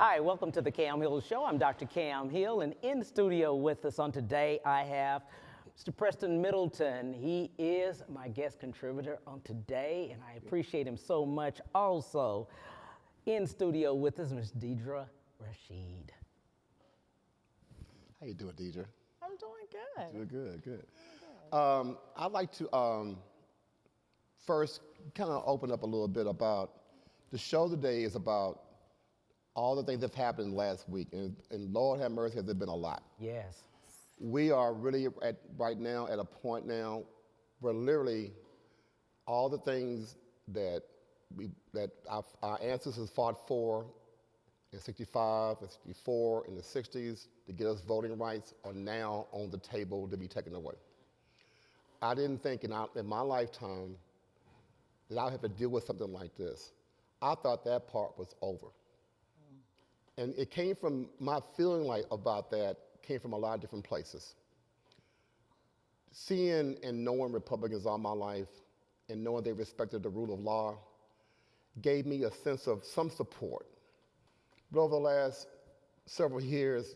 Hi, welcome to the Cam Hill Show. I'm Dr. Cam Hill, and in the studio with us on today, I have Mr. Preston Middleton. He is my guest contributor on today, and I appreciate him so much. Also, in studio with us, Ms. Deidre Rashid. How you doing, Deidre? I'm doing good. Doing good. I'd like to first kind of open up a little bit about the show today is about all the things that happened last week, and Lord have mercy, has there been a lot. Yes. We are really right now at a point now where literally all the things that our ancestors fought for in 65 and 64 in the 60s to get us voting rights are now on the table to be taken away. I didn't think in my lifetime that I'd have to deal with something like this. I thought that part was over. And it came from, my feeling like about that came from a lot of different places. Seeing and knowing Republicans all my life and knowing they respected the rule of law gave me a sense of some support. But over the last several years,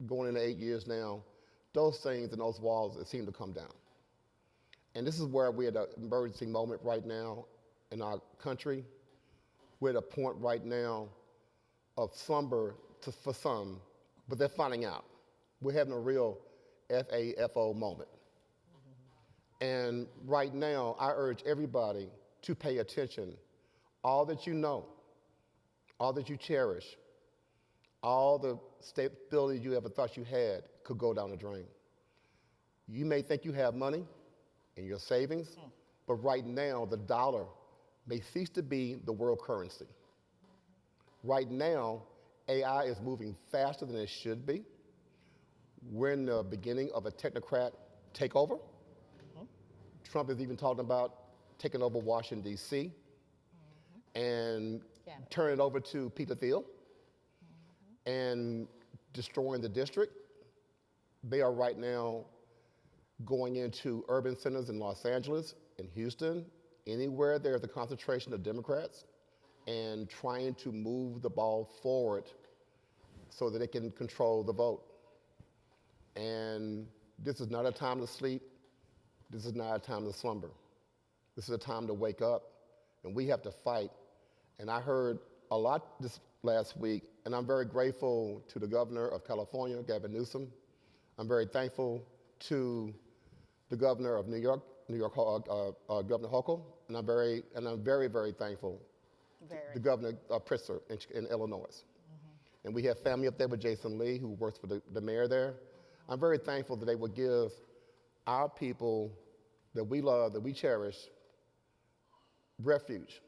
going into 8 years now, those things and those walls seem to come down. And this is where we're at an emergency moment right now in our country. We're at a point right now of slumber for some, but they're finding out. We're having a real FAFO moment. And right now, I urge everybody to pay attention. All that you know, all that you cherish, all the stability you ever thought you had could go down the drain. You may think you have money in your savings, but right now, the dollar may cease to be the world currency. Right now, AI is moving faster than it should be. We're in the beginning of a technocrat takeover. Trump is even talking about taking over Washington, D.C. and turning it over to Peter Thiel and destroying the district. They are right now going into urban centers in Los Angeles, in Houston, anywhere there's a concentration of Democrats, and trying to move the ball forward so that they can control the vote. And this is not a time to sleep. This is not a time to slumber. This is a time to wake up, and we have to fight. And I heard a lot this last week, and I'm very grateful to the governor of California, Gavin Newsom. I'm very thankful to the governor of New York, Governor Hochul, and I'm very, very thankful to Governor Pritzker in Illinois. And we have family up there with Jason Lee, who works for the mayor there. I'm very thankful that they would give our people that we love, that we cherish, refuge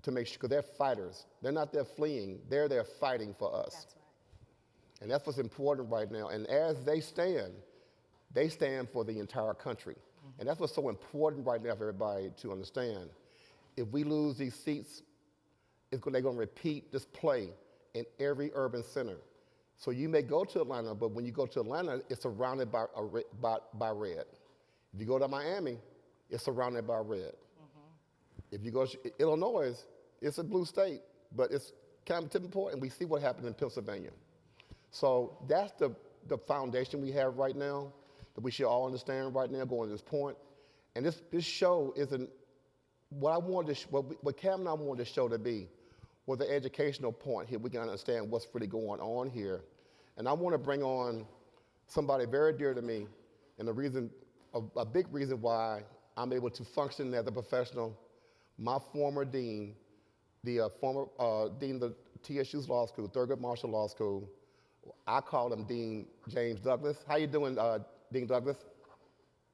to make sure, because they're fighters. They're not there fleeing, they're there fighting for us. That's right. And that's what's important right now. And as they stand for the entire country. And that's what's so important right now for everybody to understand. If we lose these seats, they're going to repeat this play in every urban center. So you may go to Atlanta, but when you go to Atlanta, it's surrounded by red. If you go to Miami, it's surrounded by red. If you go to Illinois, it's a blue state, but it's kind of tipping point, and we see what happened in Pennsylvania. So that's the foundation we have right now that we should all understand right now going to this point. And this show isn't what I wanted to, what Cam and I wanted the show to be was the educational point here. We can understand what's really going on here. And I want to bring on somebody very dear to me, and a big reason why I'm able to function as a professional. My former dean, the former dean of the TSU's Law School, Thurgood Marshall Law School, I call him Dean James Douglas. How you doing, Dean Douglas?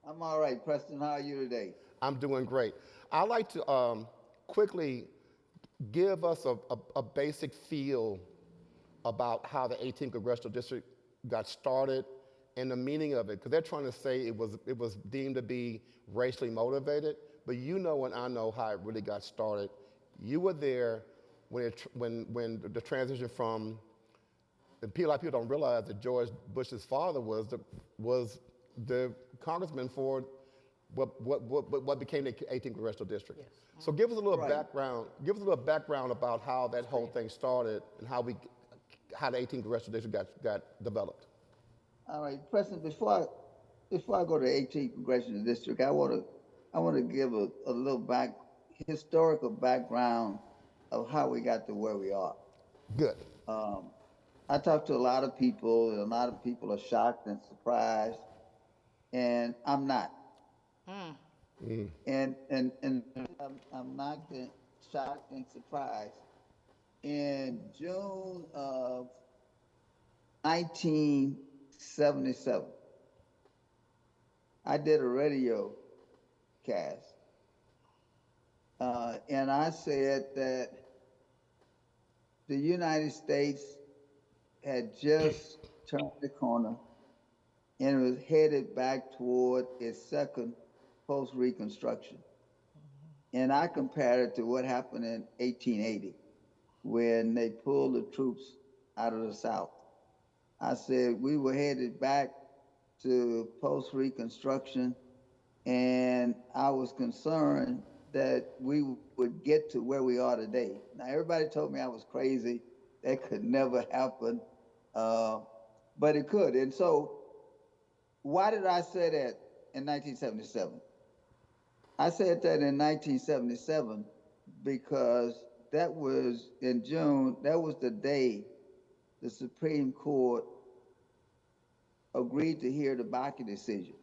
I'm all right, Preston. How are you today? I'm doing great. I'd like to quickly give us a basic feel about how the 18th Congressional District got started and the meaning of it, because they're trying to say it was deemed to be racially motivated, but you know and I know how it really got started. You were there when the transition from, and a lot of people don't realize that George Bush's father was the congressman for what became the 18th Congressional District. Yes. So give us a little Right. background. Give us a little background about how that whole thing started and how we how the 18th congressional district got developed. All right, President, before I go to 18th congressional district, I want to give a little historical background of how we got to where we are. Good. Um, I talked to a lot of people, and a lot of people are shocked and surprised, and I'm not. And I'm not shocked and surprised. In June of 1977, I did a radio cast, and I said that the United States had just turned the corner and was headed back toward its second post-Reconstruction. And I compared it to what happened in 1880 when they pulled the troops out of the South. I said we were headed back to post-Reconstruction, and I was concerned that we would get to where we are today. Now, everybody told me I was crazy. That could never happen, but it could. And so, why did I say that in 1977? I said that in 1977 because that was in June, that was the day the Supreme Court agreed to hear the Bakke decision.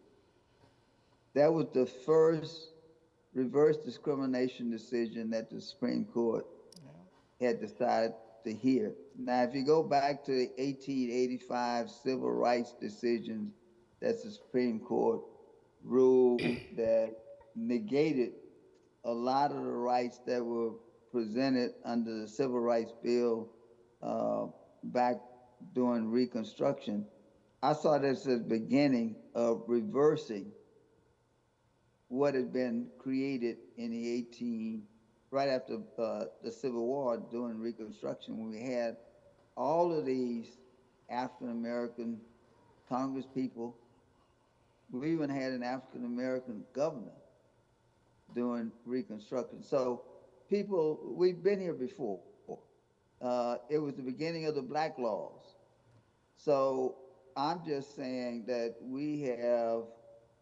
That was the first reverse discrimination decision that the Supreme Court had decided to hear. Now, if you go back to the 1885 civil rights decisions that the Supreme Court ruled that negated a lot of the rights that were presented under the Civil Rights Bill back during Reconstruction, I saw this as the beginning of reversing what had been created in right after the Civil War during Reconstruction, when we had all of these African American Congress people. We even had an African American governor during Reconstruction. So we've been here before. It was the beginning of the black laws. So I'm just saying that we have,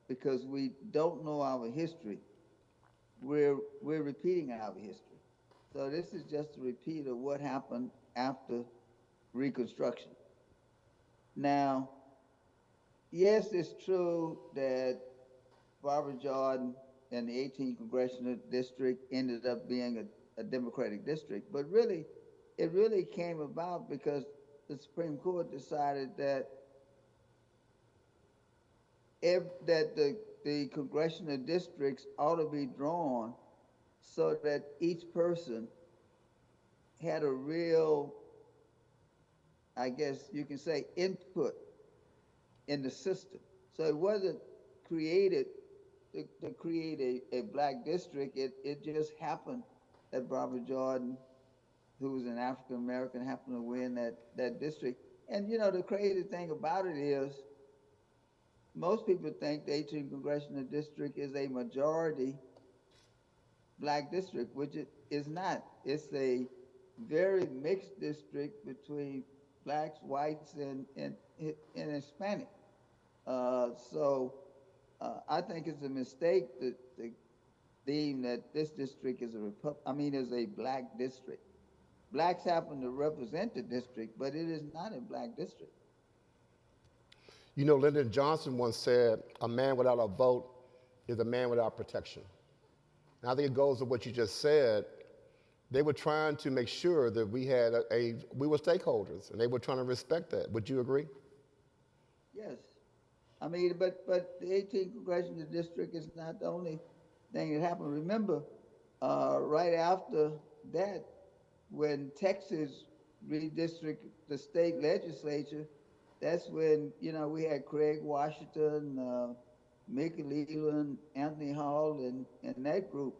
because we don't know our history, we're repeating our history. So this is just a repeat of what happened after Reconstruction. Now, yes, it's true that Barbara Jordan and the 18th Congressional District ended up being a Democratic district, but really, it really came about because the Supreme Court decided that the congressional districts ought to be drawn so that each person had a real, I guess you can say, input in the system. So it wasn't created to create a black district. It just happened that Barbara Jordan, who was an African American, happened to win that district. And you know, the crazy thing about it is, most people think the 18th Congressional District is a majority black district, which it is not. It's a very mixed district between blacks, whites, and Hispanic. So I think it's a mistake to deem that this district is is a black district. Blacks happen to represent the district, but it is not a black district. You know, Lyndon Johnson once said, a man without a vote is a man without protection. And I think it goes to what you just said. They were trying to make sure that we were stakeholders, and they were trying to respect that. Would you agree? Yes. I mean, but the 18th Congressional District is not the only thing that happened. Remember, right after that, when Texas redistricted the state legislature, that's when, you know, we had Craig Washington, Mickey Leland, Anthony Hall, and that group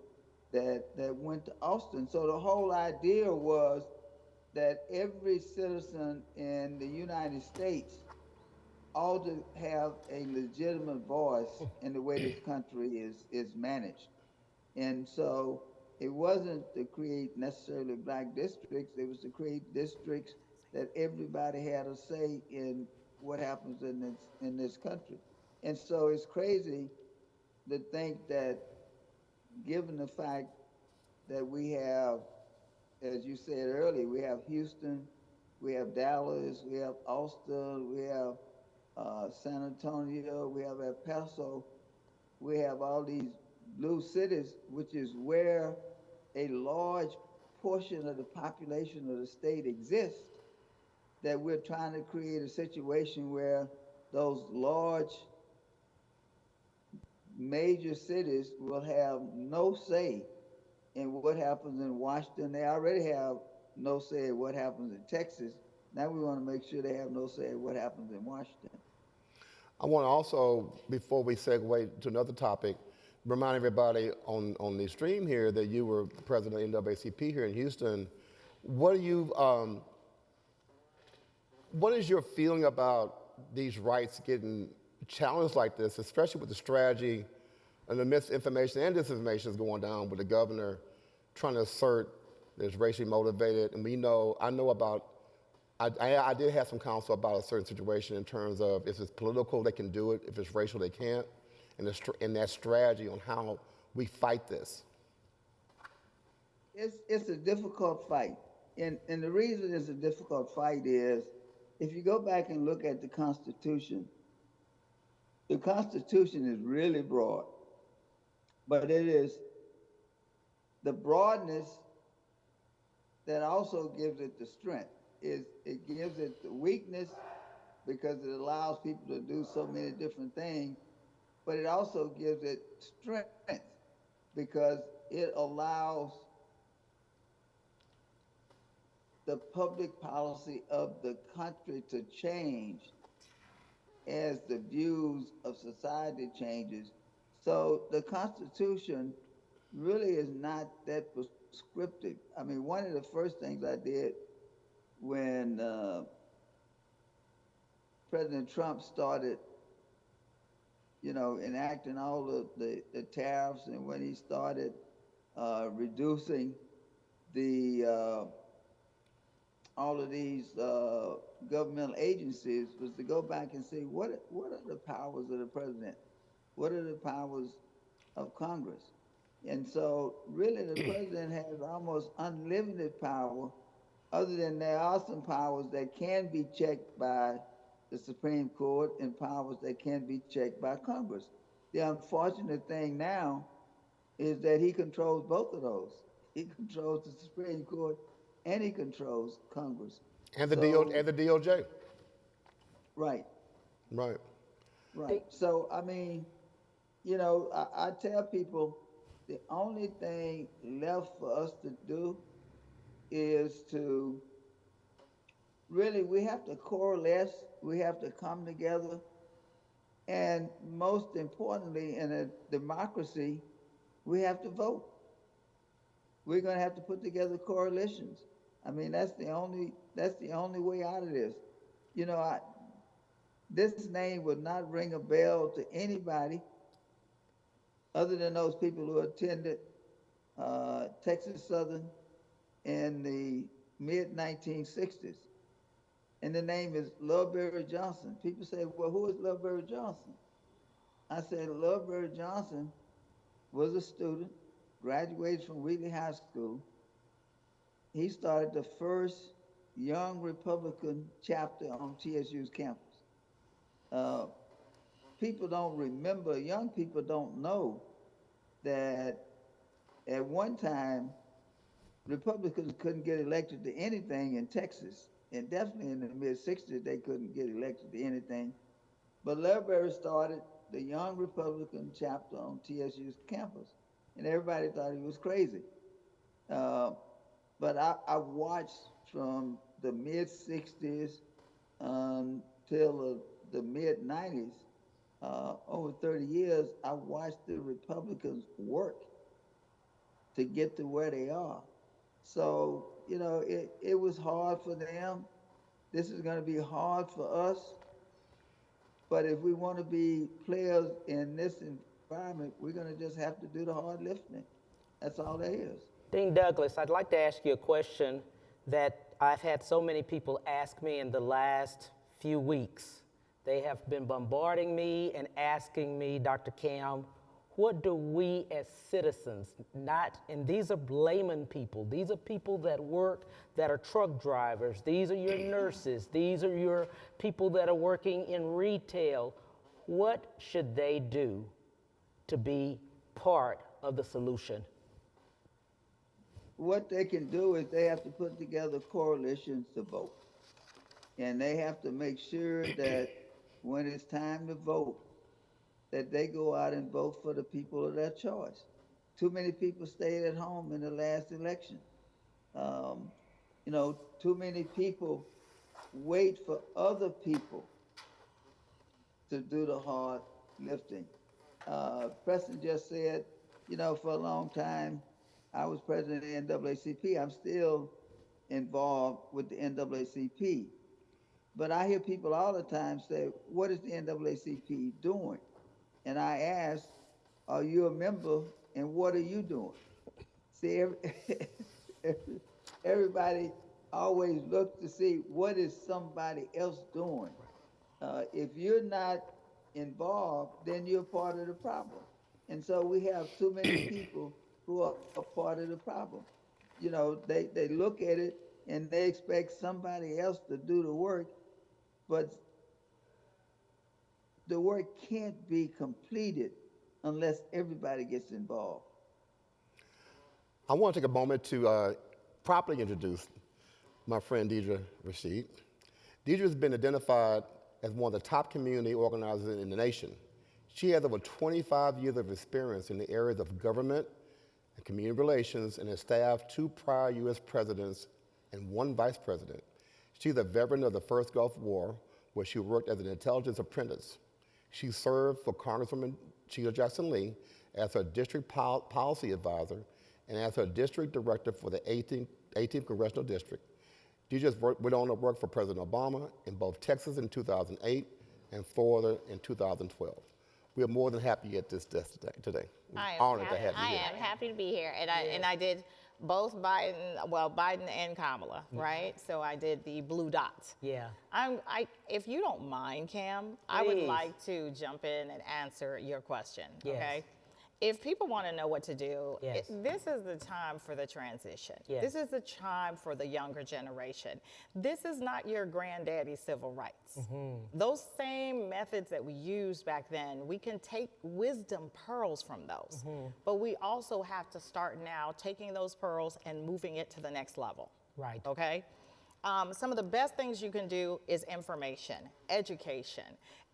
that went to Austin. So the whole idea was that every citizen in the United States ought to have a legitimate voice in the way this country is managed. And so it wasn't to create necessarily black districts, it was to create districts that everybody had a say in what happens in this country. And so it's crazy to think that, given the fact that we have, as you said earlier, we have Houston, we have Dallas, we have Austin, we have San Antonio, we have El Paso, we have all these blue cities, which is where a large portion of the population of the state exists, that we're trying to create a situation where those large major cities will have no say in what happens in Washington. They already have no say in what happens in Texas. Now we want to make sure they have no say in what happens in Washington. I want to also, before we segue to another topic, remind everybody on the stream here that you were president of NAACP here in Houston. What is your feeling about these rights getting challenged like this, especially with the strategy and the misinformation and disinformation that's going down with the governor trying to assert that it's racially motivated? And I did have some counsel about a certain situation in terms of if it's political, they can do it. If it's racial, they can't. And that strategy on how we fight this. It's a difficult fight. And the reason it's a difficult fight is, if you go back and look at the Constitution is really broad, but it is the broadness that also gives it the strength. It gives it the weakness because it allows people to do so many different things, but it also gives it strength because it allows the public policy of the country to change as the views of society changes. So the Constitution really is not that prescriptive. I mean, one of the first things I did when President Trump started, enacting all the tariffs, and when he started reducing the all of these governmental agencies, was to go back and see what are the powers of the president, what are the powers of Congress. And so really the president has almost unlimited power, other than there are some powers that can be checked by the Supreme Court and powers that can be checked by Congress. The unfortunate thing now is that he controls both of those. He controls the Supreme Court and he controls Congress. And the DOJ. Right. Right. Right. So, I mean, I tell people the only thing left for us to do is to really, we have to coalesce, we have to come together, and most importantly, in a democracy, we have to vote. We're going to have to put together coalitions. I mean, that's the only way out of this. This name would not ring a bell to anybody other than those people who attended Texas Southern in the mid-1960s. And the name is Loveberry Johnson. People say, well, who is Loveberry Johnson? I said, Loveberry Johnson was a student, graduated from Wheatley High School. He started the first Young Republican chapter on TSU's campus. People don't remember, young people don't know that at one time, Republicans couldn't get elected to anything in Texas. And definitely in the mid-60s, they couldn't get elected to anything. But Loveberry started the Young Republican chapter on TSU's campus. And everybody thought he was crazy. But I watched from the mid-60s until the mid-90s, over 30 years, I watched the Republicans work to get to where they are. So, it was hard for them. This is going to be hard for us. But if we want to be players in this environment, we're going to just have to do the hard lifting. That's all there is. Dean Douglas, I'd like to ask you a question that I've had so many people ask me in the last few weeks. They have been bombarding me and asking me, Dr. Cam, what do we as citizens, and these are layman people, these are people that work, that are truck drivers, these are your nurses, these are your people that are working in retail. What should they do to be part of the solution? What they can do is they have to put together coalitions to vote. And they have to make sure that when it's time to vote, that they go out and vote for the people of their choice. Too many people stayed at home in the last election. Too many people wait for other people to do the hard lifting. Preston just said, for a long time, I was president of the NAACP. I'm still involved with the NAACP. But I hear people all the time say, what is the NAACP doing? And I ask, are you a member and what are you doing? See, everybody always looks to see what is somebody else doing. If you're not involved, then you're part of the problem. And so we have too many people who are a part of the problem. They look at it and they expect somebody else to do the work, but the work can't be completed unless everybody gets involved. I want to take a moment to properly introduce my friend Deidre Rashid. Deidre has been identified as one of the top community organizers in the nation. She has over 25 years of experience in the areas of government and community relations and has staffed 2 prior U.S. presidents and 1 vice president. She's a veteran of the First Gulf War, where she worked as an intelligence apprentice. She served for Congresswoman Sheila Jackson Lee as her district policy advisor and as her district director for the 18th Congressional District. Deidre went on to work for President Obama in both Texas in 2008 and Florida in 2012. We are more than happy at this desk today. I Honored to have you I here. am happy to be here, and I did both Biden and Kamala, right? So I did the blue dots. Yeah. If you don't mind, Cam, I would Please. like to jump in and answer your question. Yes. Okay. If people want to know what to do, Yes. this is the time for the transition. Yes. This is the time for the younger generation. This is not your granddaddy's civil rights. Those same methods that we used back then, we can take wisdom pearls from those. But we also have to start now taking those pearls and moving it to the next level. Right. Okay? Some of the best things you can do is information, education.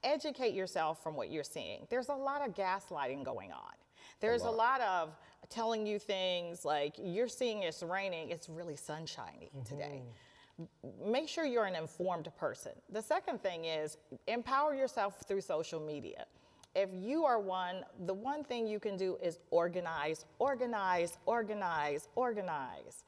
Educate yourself from what you're seeing. There's a lot of gaslighting going on. There's a lot of telling you things like, you're seeing it's raining, it's really sunshiny today. Make sure you're an informed person. The second thing is empower yourself through social media. If you are the one thing you can do is organize, organize, organize, organize.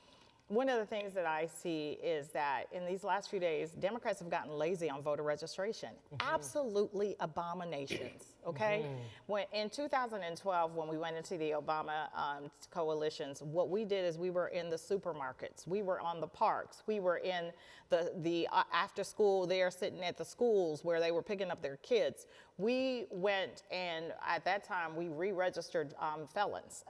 One of the things that I see is that in these last few days, Democrats have gotten lazy on voter registration. Absolutely abominations, okay? When in 2012, when we went into the Obama coalitions, what we did is we were in the supermarkets, we were on the parks, we were in the after school there sitting at the schools where they were picking up their kids. We went and at that time we re-registered felons,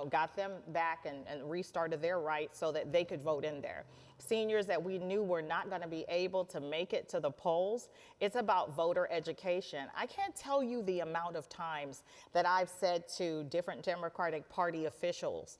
got them back and restarted their rights so that they could vote in there. Seniors that we knew were not going to be able to make it to the polls, it's about voter education. I can't tell you the amount of times that I've said to different Democratic Party officials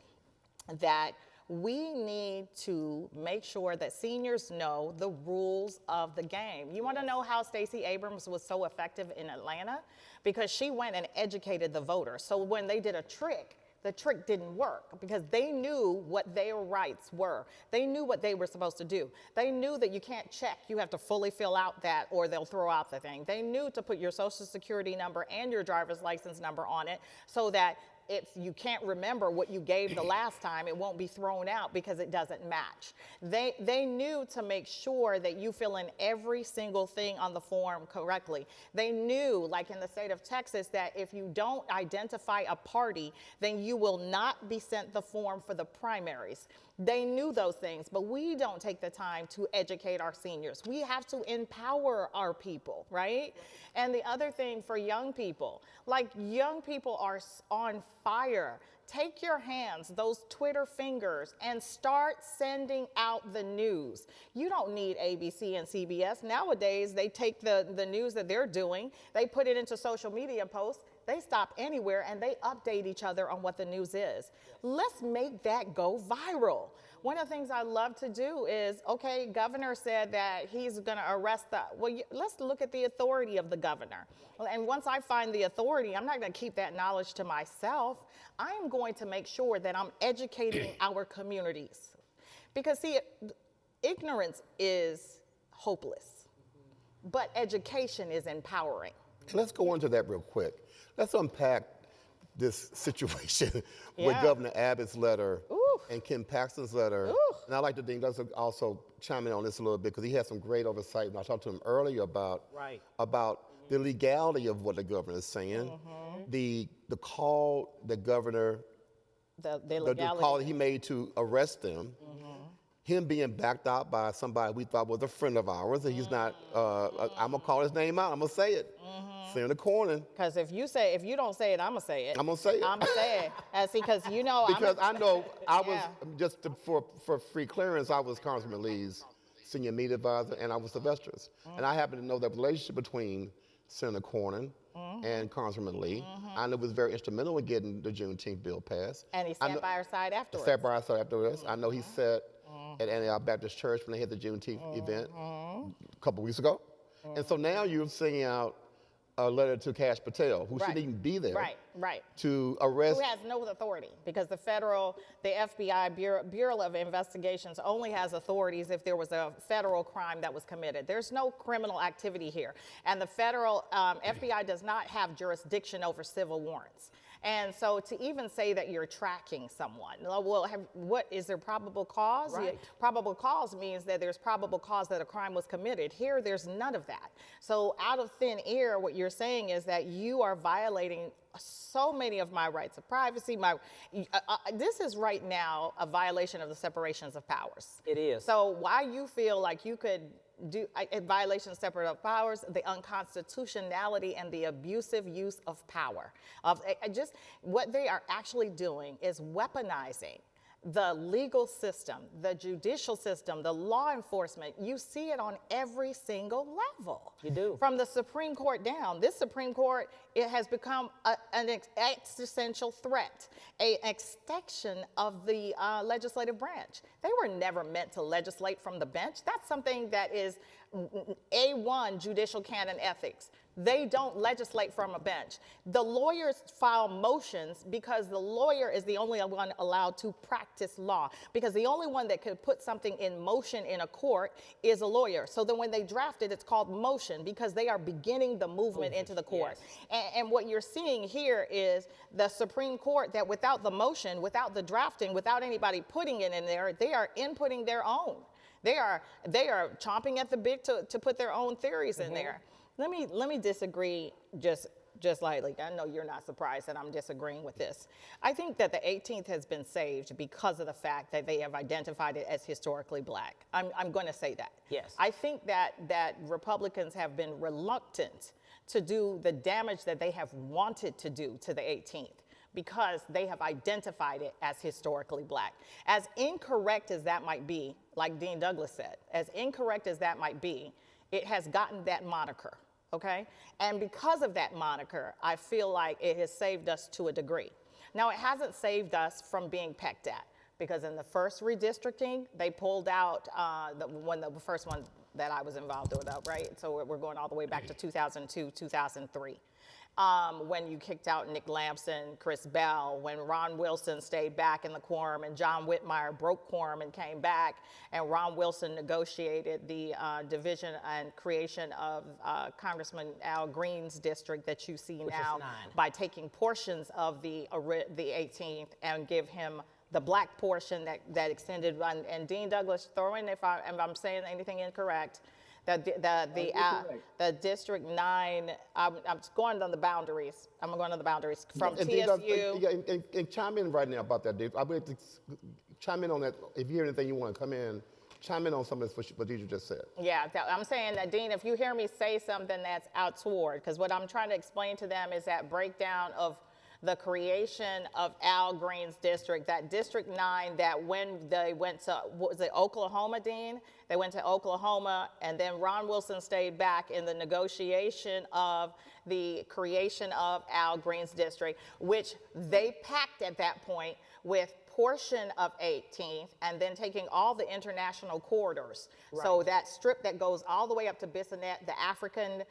that we need to make sure that seniors know the rules of the game. You want to know how Stacey Abrams was so effective in Atlanta? Because she went and educated the voters. So when they did a trick, the trick didn't work because they knew what their rights were. They knew what they were supposed to do. They knew that you can't check. You have to fully fill out that or they'll throw out the thing. They knew to put your social security number and your driver's license number on it so that if you can't remember what you gave the last time, it won't be thrown out because it doesn't match. They knew to make sure that you fill in every single thing on the form correctly. They knew, like in the state of Texas, that if you don't identify a party, then you will not be sent the form for the primaries. They knew those things, but we don't take the time to educate our seniors. We have to empower our people, right? And the other thing for young people, like young people are on fire. Take your hands, those Twitter fingers, and start sending out the news. You don't need ABC and CBS. Nowadays, they take the news that they're doing, they put it into social media posts, they stop anywhere and they update each other on what the news is. Let's make that go viral. One of the things I love to do is, okay, governor said that he's going to arrest let's look at the authority of the governor. And once I find the authority, I'm not going to keep that knowledge to myself. I'm going to make sure that I'm educating our communities. Because see, ignorance is hopeless, but education is empowering. Let's go into that real quick. Let's unpack this situation with Yeah. Governor Abbott's letter Ooh. and Ken Paxton's letter. Ooh. And I'd like to Dean Douglas also chime in on this a little bit because he had some great oversight. And I talked to him earlier about the legality of what the governor is saying, the call the governor, The the legality. call that he made to arrest them, him being backed out by somebody we thought was a friend of ours, and he's not, I'm gonna call his name out, I'm gonna say it, Senator Cornyn. Because if you don't say it, I'm gonna say it. I'm gonna say it. I'm gonna say it. See, because you know. Because I know I was, Yeah. for free clearance, I was Congressman Lee's senior media advisor, and I was Sylvester's. And I happen to know the relationship between Senator Cornyn and Congressman Lee. I know it was very instrumental in getting the Juneteenth bill passed. And he sat by our side afterwards. Sat by our side afterwards. I know he sat at Antioch Baptist Church when they had the Juneteenth event a couple weeks ago. And so now you're sending out a letter to Kash Patel, who shouldn't even be there, Right. to arrest. Who has no authority, because the FBI, Bureau of Investigations only has authorities if there was a federal crime that was committed. There's no criminal activity here. And the federal FBI does not have jurisdiction over civil warrants. And so to even say that you're tracking someone, well, what is there probable cause? Right. Probable cause means that there's probable cause that a crime was committed. Here, there's none of that. So out of thin air, what you're saying is that you are violating so many of my rights of privacy. This is right now a violation of the separations of powers. It is. So why you feel like you could do a violation of separate of powers, the unconstitutionality and the abusive use of power. Just what they are actually doing is weaponizing the legal system, the judicial system, the law enforcement. You see it on every single level. You do. From the Supreme Court down. This Supreme Court, it has become an existential threat, an extension of the legislative branch. They were never meant to legislate from the bench. That's something that is A1 judicial canon ethics. They don't legislate from a bench. The lawyers file motions because the lawyer is the only one allowed to practice law, because the only one that could put something in motion in a court is a lawyer. So then when they draft it, it's called motion, because they are beginning the movement into the court. Yes. And what you're seeing here is the Supreme Court, that without the motion, without the drafting, without anybody putting it in there, they are inputting their own. They are chomping at the bit to put their own theories in there. Let me disagree just lightly. I know you're not surprised that I'm disagreeing with this. I think that the 18th has been saved because of the fact that they have identified it as historically black. I'm going to say that. Yes. I think that Republicans have been reluctant to do the damage that they have wanted to do to the 18th, because they have identified it as historically black. As incorrect as that might be, like Dean Douglas said, as incorrect as that might be, it has gotten that moniker, okay? And because of that moniker, I feel like it has saved us to a degree. Now, it hasn't saved us from being pecked at, because in the first redistricting, they pulled out the first one that I was involved with, right? So we're going all the way back to 2002, 2003. When you kicked out Nick Lampson, Chris Bell, when Ron Wilson stayed back in the quorum and John Whitmire broke quorum and came back, and Ron Wilson negotiated the division and creation of Congressman Al Green's district that you see now by taking portions of the 18th and give him the black portion that extended. And Dean Douglas, throw in if I'm saying anything incorrect. The District 9, I'm going on the boundaries. I'm going on the boundaries from TSU. And chime in right now about that, Dave. I would like to chime in on that. If you hear anything you want to come in, chime in on some of this, what you just said. Yeah, I'm saying that, Dean, if you hear me say something that's out toward, because what I'm trying to explain to them is that breakdown of the creation of Al Green's district, that District 9, that when they went to, what was it, Oklahoma, Dean? They went to Oklahoma, and then Ron Wilson stayed back in the negotiation of the creation of Al Green's district, which they packed at that point with portion of 18th and then taking all the international corridors. Right. So that strip that goes all the way up to Bissonnette, the African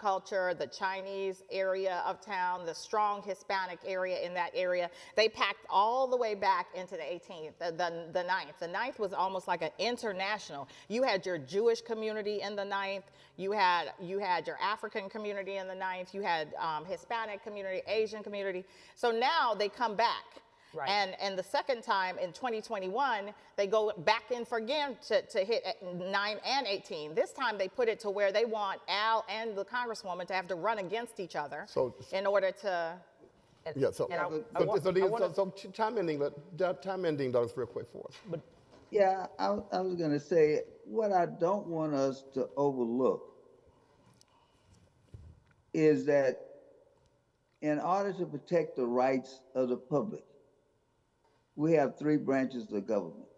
culture, the Chinese area of town, the strong Hispanic area in that area, they packed all the way back into the 18th, the 9th. The 9th was almost like an international. You had your Jewish community in the 9th, you had your African community in the 9th, you had Hispanic community, Asian community. So now they come back. Right. And the second time in 2021, they go back in for again to hit 9 and 18. This time they put it to where they want Al and the Congresswoman to have to run against each other in order to. Yeah. So chime in, Dean Douglas, real quick for us. But yeah, I was going to say what I don't want us to overlook is that in order to protect the rights of the public, we have 3 branches of government.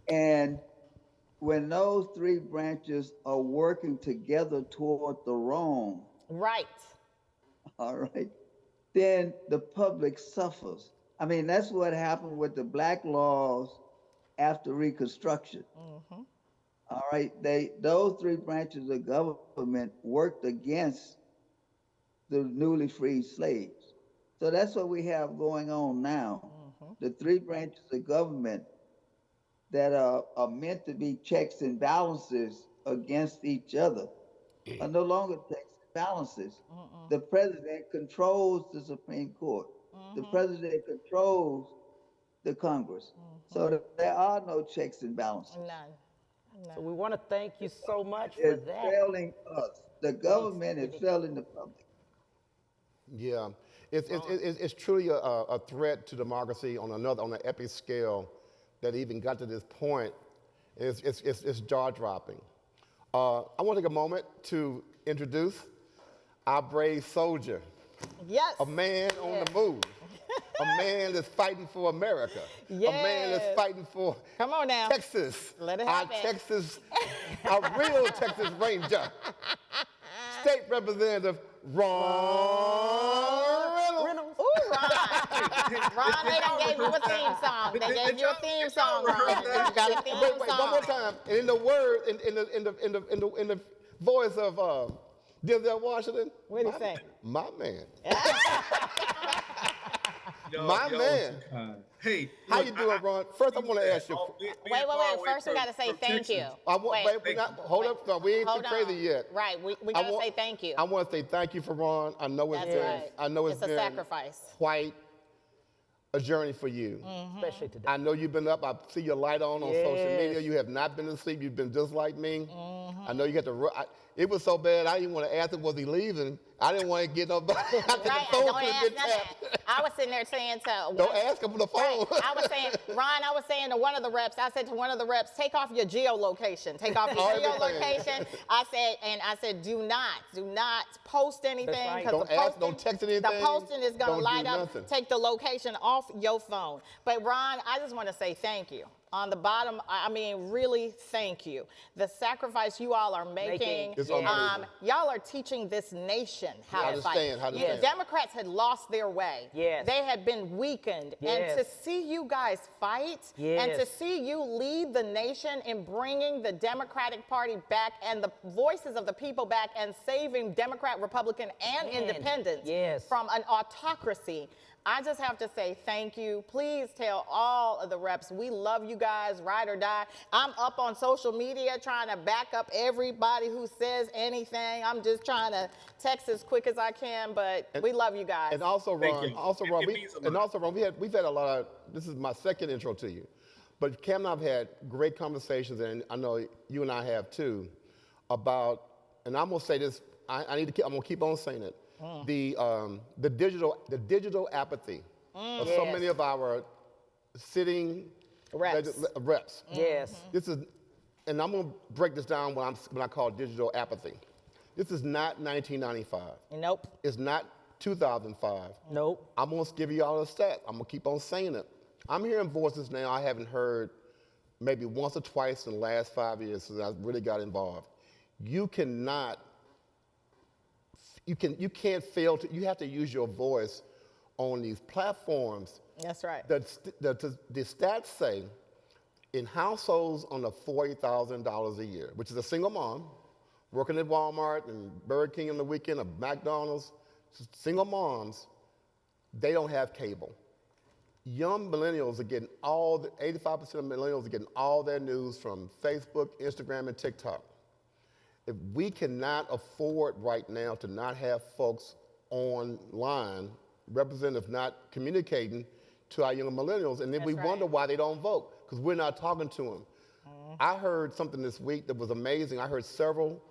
And when those 3 branches are working together toward the wrong, right, all right, then the public suffers. I mean, that's what happened with the black laws after Reconstruction. All right, those 3 branches of government worked against the newly freed slaves. So that's what we have going on now. The 3 branches of government that are meant to be checks and balances against each other are no longer checks and balances. The president controls the Supreme Court. The president controls the Congress. So there are no checks and balances. None. So we want to thank you so much for that. It's failing us. The government is failing the public. Yeah. It's truly a threat to democracy on an epic scale that even got to this point. It's jaw-dropping. I want to take a moment to introduce our brave soldier. Yes. A man on the move. A man that's fighting for America. Yes. A man that's fighting for Come on now. Texas. Let it happen. Our real Texas Ranger. State Representative Ron Reynolds. Ooh, Ron. Ron, they done gave you a theme song. They gave you a theme song, Ron. You got a theme song. Wait, one more time. In the word, in the voice of Denzel Washington. What did he say? My man. Yo, man. Hey, How you doing, Ron? First, I want to ask you. Wait. First, we got to say thank you. Hold up. No, we ain't too crazy yet. Right. We got to say thank you. I want to say thank you for Ron. I know it's That's been. right. I know it's a been sacrifice. Quite a journey for you. Especially today. I know you've been up. I see your light on social media. You have not been asleep. You've been just like me. I know you got to. It was so bad. I didn't want to ask him, was he leaving? I didn't want to get nobody. Right. Don't ask nothing. I was sitting there saying to. Don't ask him on the phone. Right. I was saying to one of the reps, I said to one of the reps, take off your geolocation. Take off your geolocation. I said, do not post anything. Right. Don't ask, don't text anything. The posting is going to light up. Nothing. Take the location off your phone. But Ron, I just want to say thank you. On the bottom, I mean, really thank you. The sacrifice you all are making. It's unbelievable. Y'all are teaching this nation how to fight. How to stand. Democrats had lost their way. Yes. They had been weakened. Yes. And to see you guys fight and to see you lead the nation in bringing the Democratic Party back and the voices of the people back and saving Democrat, Republican, and independents from an autocracy. I just have to say thank you. Please tell all of the reps, we love you guys, ride or die. I'm up on social media trying to back up everybody who says anything. I'm just trying to text as quick as I can, but we love you guys. And also, Ron, we've had a lot of, this is my second intro to you, but Cam and I have had great conversations, and I know you and I have too, about, and I'm gonna say this, I'm gonna keep on saying it. The digital apathy of so many of our sitting Reps. reps. Yes. This is, and I'm gonna break this down when I call digital apathy. This is not 1995. Nope. It's not 2005. Nope. I'm gonna give you all a stat. I'm gonna keep on saying it. I'm hearing voices now I haven't heard maybe once or twice in the last 5 years since I really got involved. You can't fail to, you have to use your voice on these platforms. That's right. The stats say in households under $40,000 a year, which is a single mom, working at Walmart and Burger King on the weekend or McDonald's, single moms, they don't have cable. Young millennials are getting 85% of millennials are getting all their news from Facebook, Instagram, and TikTok. If we cannot afford right now to not have folks online, representatives not communicating to our young millennials, and then we wonder why they don't vote, because we're not talking to them. I heard something this week that was amazing. I heard several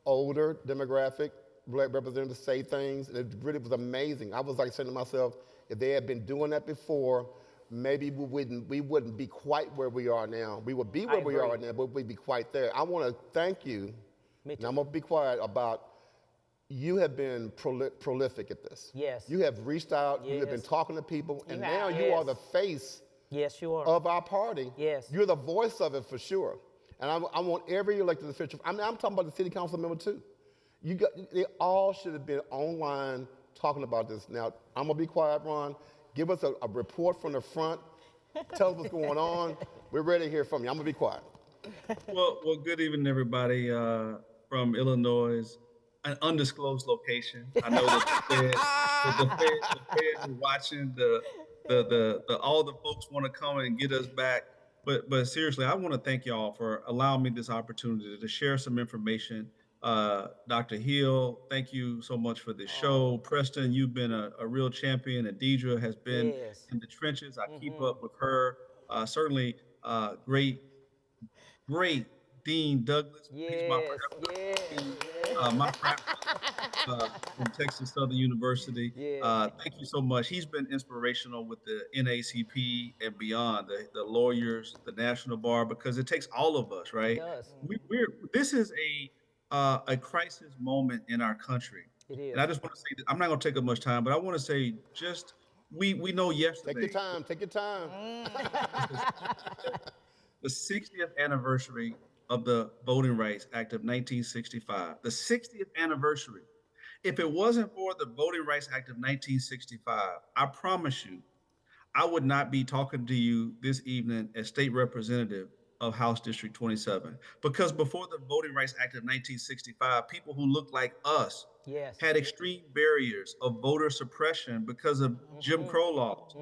older demographic black representatives say things, and it really was amazing. I was like saying to myself, if they had been doing that before, maybe we wouldn't be quite where we are now. We would be where we are now, but we'd be quite there. I want to thank you, and I'm going to be quiet about, you have been prolific at this. Yes. You have reached out, you have been Yes. talking to people, and have. now you are the face Yes, you are. of our party. Yes. You're the voice of it for sure. And I want every elected official, I'm talking about the city council member too. They all should have been online talking about this. Now, I'm gonna be quiet, Ron. Give us a report from the front. Tell us what's going on. We're ready to hear from you. I'm gonna be quiet. Well, good evening, everybody from Illinois, an undisclosed location. I know that the feds are watching. All the folks want to come and get us back. But seriously, I want to thank y'all for allowing me this opportunity to share some information. Dr. Hill, thank you so much for this show. Preston, you've been a real champion, and Deidre has been Yes. in the trenches. I keep up with her. Certainly, great Dean Douglas. He's my Yes. my friend from Texas Southern University. Yes. Thank you so much. He's been inspirational with the NACP and beyond, the lawyers, the National Bar, because it takes all of us, right? It does. This is a crisis moment in our country. It is. And I just want to say that I'm not going to take up much time, but I want to say we know yesterday. Take your time, take your time. The 60th anniversary of the Voting Rights Act of 1965. The 60th anniversary. If it wasn't for the Voting Rights Act of 1965, I promise you, I would not be talking to you this evening as state representative of House District 27. Because before the Voting Rights Act of 1965, people who looked like us Yes. had extreme barriers of voter suppression because of Jim Crow laws.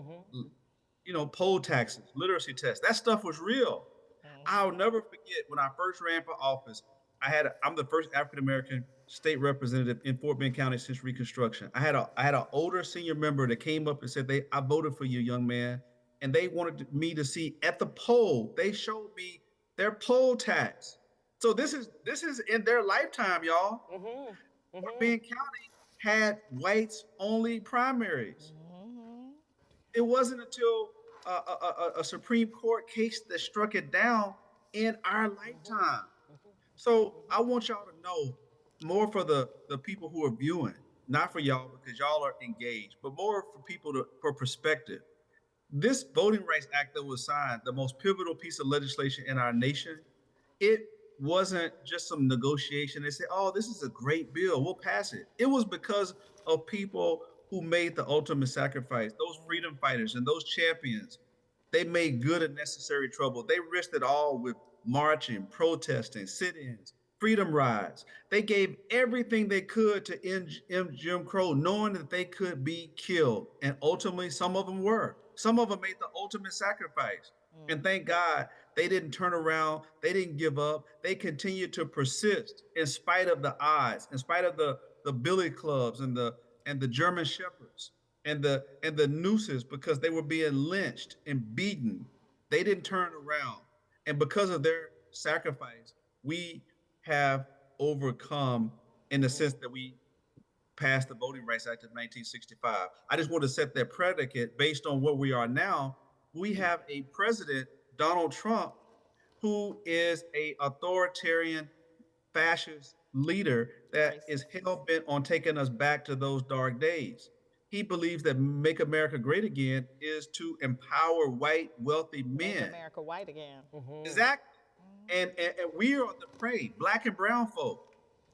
Poll taxes, literacy tests, that stuff was real. I'll never forget when I first ran for office, I'm the first African-American state representative in Fort Bend County since Reconstruction. I had an older senior member that came up and said, I voted for you, young man. And they wanted me to see at the poll, they showed me their poll tax. So this is in their lifetime, y'all. Fort Bend County had whites only primaries. It wasn't until a Supreme Court case that struck it down in our lifetime. So I want y'all to know, more for the people who are viewing, not for y'all because y'all are engaged, but more for people for perspective. This Voting Rights Act that was signed, the most pivotal piece of legislation in our nation, it wasn't just some negotiation. They said, oh, this is a great bill, we'll pass it. It was because of people who made the ultimate sacrifice, those freedom fighters and those champions. They made good and necessary trouble. They risked it all with marching, protesting, sit-ins, freedom rides. They gave everything they could to end Jim Crow, knowing that they could be killed. And ultimately, some of them were. Some of them made the ultimate sacrifice. And thank God they didn't turn around. They didn't give up. They continued to persist in spite of the odds, in spite of the billy clubs and the German shepherds and the nooses, because they were being lynched and beaten. They didn't turn around. And because of their sacrifice, we have overcome, in the sense that we passed the Voting Rights Act of 1965. I just want to set that predicate based on where we are now. we have a president, Donald Trump, who is a authoritarian fascist leader that is hell-bent on taking us back to those dark days. He believes that Make America Great Again is to empower white, wealthy Make men. America white again. Exactly. And we are the prey, black and brown folk.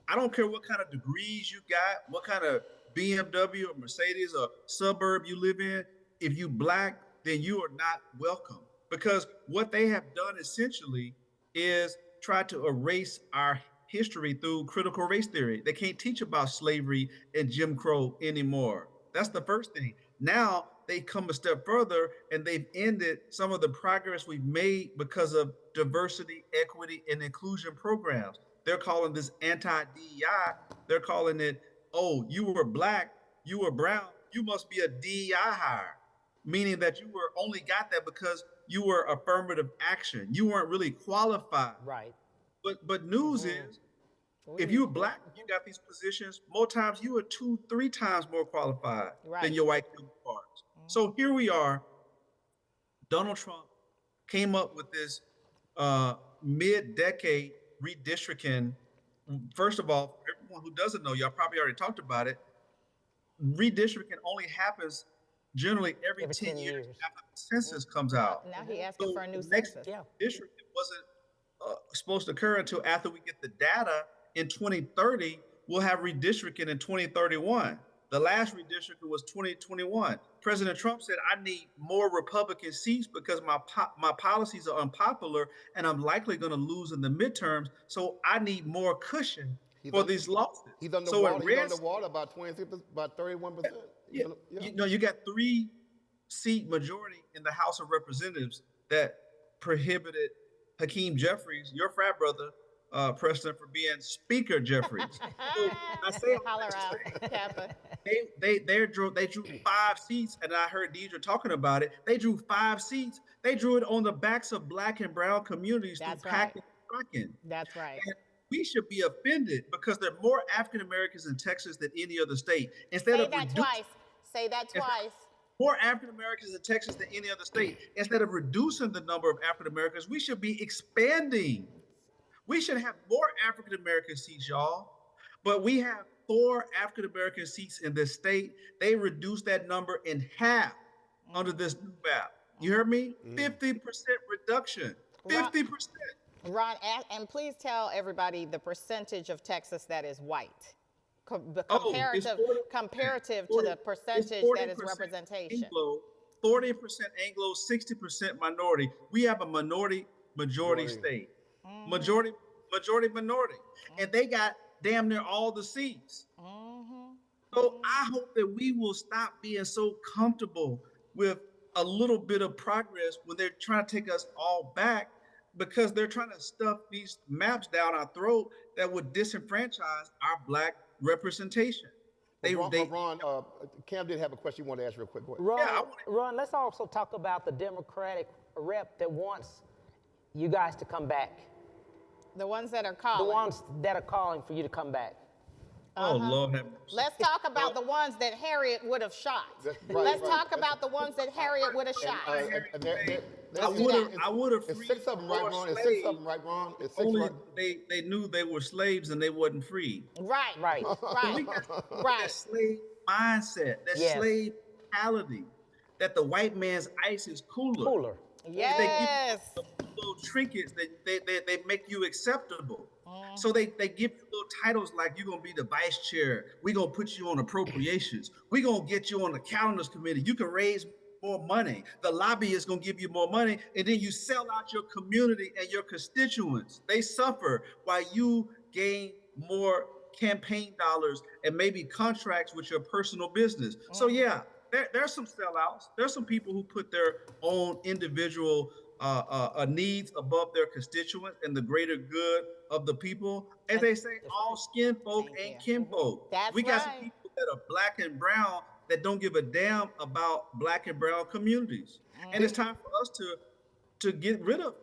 I don't care what kind of degrees you got, what kind of BMW or Mercedes or suburb you live in. If you black, then you are not welcome. Because what they have done essentially is try to erase our history through critical race theory. They can't teach about slavery and Jim Crow anymore. That's the first thing. Now they come a step further and they've ended some of the progress we've made because of diversity, equity, and inclusion programs. They're calling this anti-DEI. They're calling it, oh, you were black, you were brown, you must be a DEI hire, meaning that you were only got that because you were affirmative action. You weren't really qualified. Right. But news is, if you're black, you got these positions, more times you are 2-3 times more qualified than your white counterparts. So here we are. Donald Trump came up with this mid-decade redistricting. First of all, for everyone who doesn't know, y'all probably already talked about it. Redistricting only happens generally every 10 years after the census comes out. Now he asking for a new the next census. district wasn't supposed to occur until after we get the data in 2030. We'll have redistricting in 2031. The last redistricting was 2021. President Trump said, I need more Republican seats because my policies are unpopular and I'm likely going to lose in the midterms. So I need more cushion for these losses. He's underwater about 31%. You got 3-seat majority in the House of Representatives that prohibited Hakeem Jeffries, your frat brother, Preston, for being Speaker Jeffries. So I say Holler out, Kappa. they drew 5 seats, and I heard Deidre talking about it. They drew 5 seats. They drew it on the backs of black and brown communities through packing and tracking. That's right. And we should be offended because there are more African Americans in Texas than any other state. Instead Say of that twice. Say that twice. More African Americans in Texas than any other state. Instead of reducing the number of African Americans, we should be expanding. We should have more African American seats, y'all. But we have 4 African American seats in this state. They reduced that number in half under this new map. You heard me? 50% reduction. 50%. Ron, and please tell everybody the percentage of Texas that is white. Comparative to the percentage that is representation. Anglo, 40% Anglo, 60% minority. We have a majority state. Majority. And they got damn near all the seats. So I hope that we will stop being so comfortable with a little bit of progress when they're trying to take us all back, because they're trying to stuff these maps down our throat that would disenfranchise our black representation. Ron, Cam did have a question you wanted to ask real quick. Go ahead. Ron, let's also talk about the Democratic rep that wants you guys to come back. The ones that are calling. The ones that are calling for you to come back. Oh, Lord have mercy. Let's talk about the ones that Harriet would have shot. Let's talk about the ones that Harriet would have shot. I would have It's freed 6 of them, right, more Ron? It's slaves. 6 of them, right, Ron? It's 6 Only right? they knew they were slaves and they wasn't free. Right. We got that slave mindset, that slave mentality, that the white man's ice is cooler. Yes. They give you little trinkets that they make you acceptable. So they give you little titles like, you're going to be the vice chair. We're going to put you on appropriations. We're going to get you on the calendars committee. You can raise more money. The lobby is going to give you more money. And then you sell out your community and your constituents. They suffer while you gain more campaign dollars and maybe contracts with your personal business. So yeah, there's some sellouts. There's some people who put their own individual needs above their constituents and the greater good of the people. As they say, all skin folk ain't kin folk. We got some people that are black and brown that don't give a damn about black and brown communities. And it's time for us to get rid of.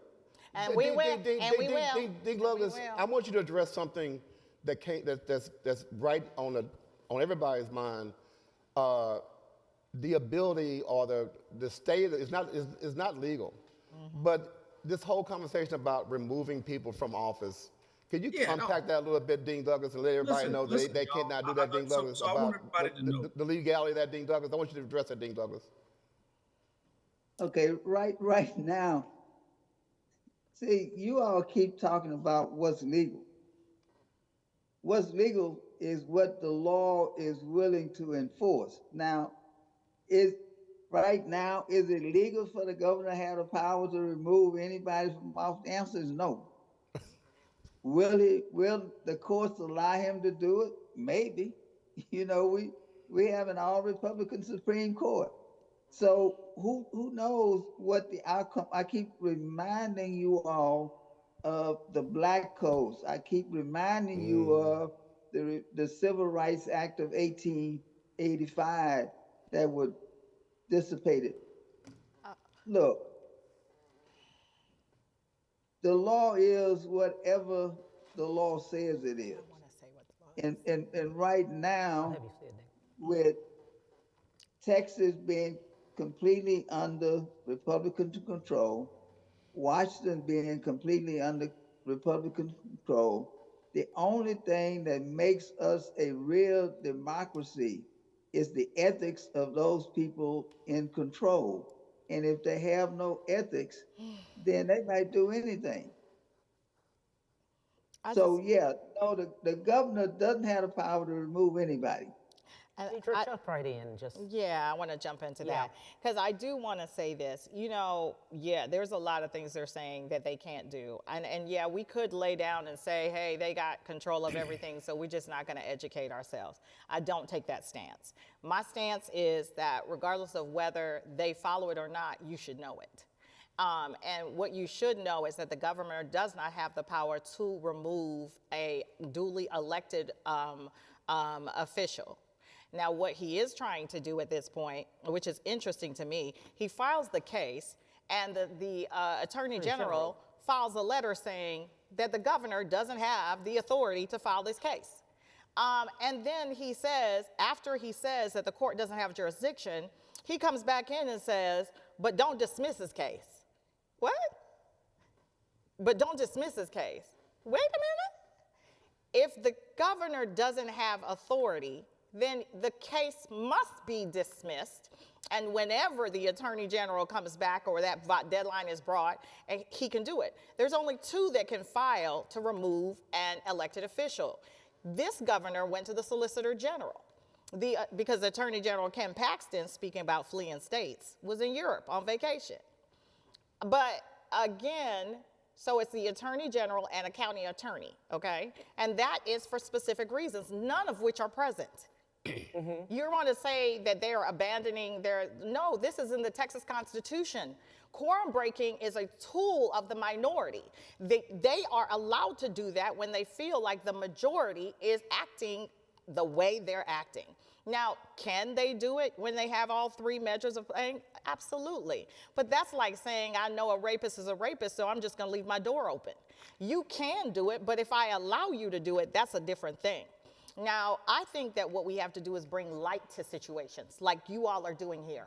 And we will. Douglas, I want you to address something that's right on everybody's mind. the ability or the state is not legal. But this whole conversation about removing people from office, can you Yeah, no. unpack that a little bit, Dean Douglas, and let everybody know that Listen, they y'all. cannot do that, Dean Douglas, So I want about everybody to know. the legality of that, Dean Douglas? I want you to address that, Dean Douglas. Okay, right now, see, you all keep talking about what's legal. What's legal is what the law is willing to enforce. Now, right now, is it legal for the governor to have the power to remove anybody from office? The answer is no. Will the courts allow him to do it? Maybe. You know, we have an all Republican Supreme Court. So who knows what the outcome? I keep reminding you all of the black codes. I keep reminding you of the Civil Rights Act of 1885 that would dissipate it. Look, the law is whatever the law says it is. I want to say what the law is. And right now, Have you said that? with Texas being completely under Republican control, Washington being completely under Republican control, the only thing that makes us a real democracy is the ethics of those people in control. And if they have no ethics, then they might do anything. Yeah, no, the governor doesn't have the power to remove anybody. Deidre, jump right in. Yeah, I want to jump into Yeah. that because I do want to say this. You know, yeah, there's a lot of things they're saying that they can't do. And yeah, we could lay down and say, hey, they got control of everything, so we're just not going to educate ourselves. I don't take that stance. My stance is that regardless of whether they follow it or not, you should know it. And what you should know is that the governor does not have the power to remove a duly elected official. Now, what he is trying to do at this point, which is interesting to me, he files the case, and the Attorney General files a letter saying that the governor doesn't have the authority to file this case. And then he says, after he says that the court doesn't have jurisdiction, he comes back in and says, but don't dismiss his case. What? But don't dismiss his case. Wait a minute. If the governor doesn't have authority, then the case must be dismissed. And whenever the Attorney General comes back or that deadline is brought, he can do it. There's only two that can file to remove an elected official. This governor went to the Solicitor General because Attorney General Ken Paxton, speaking about fleeing states, was in Europe on vacation. But again, so it's the Attorney General and a county attorney, okay? And that is for specific reasons, none of which are present. You want to say that they are abandoning no, this is in the Texas Constitution. Quorum breaking is a tool of the minority. They are allowed to do that when they feel like the majority is acting the way they're acting. Now, can they do it when they have all three measures of thing? Absolutely. But that's like saying, I know a rapist is a rapist, so I'm just going to leave my door open. You can do it, but if I allow you to do it, that's a different thing. Now, I think that what we have to do is bring light to situations like you all are doing here.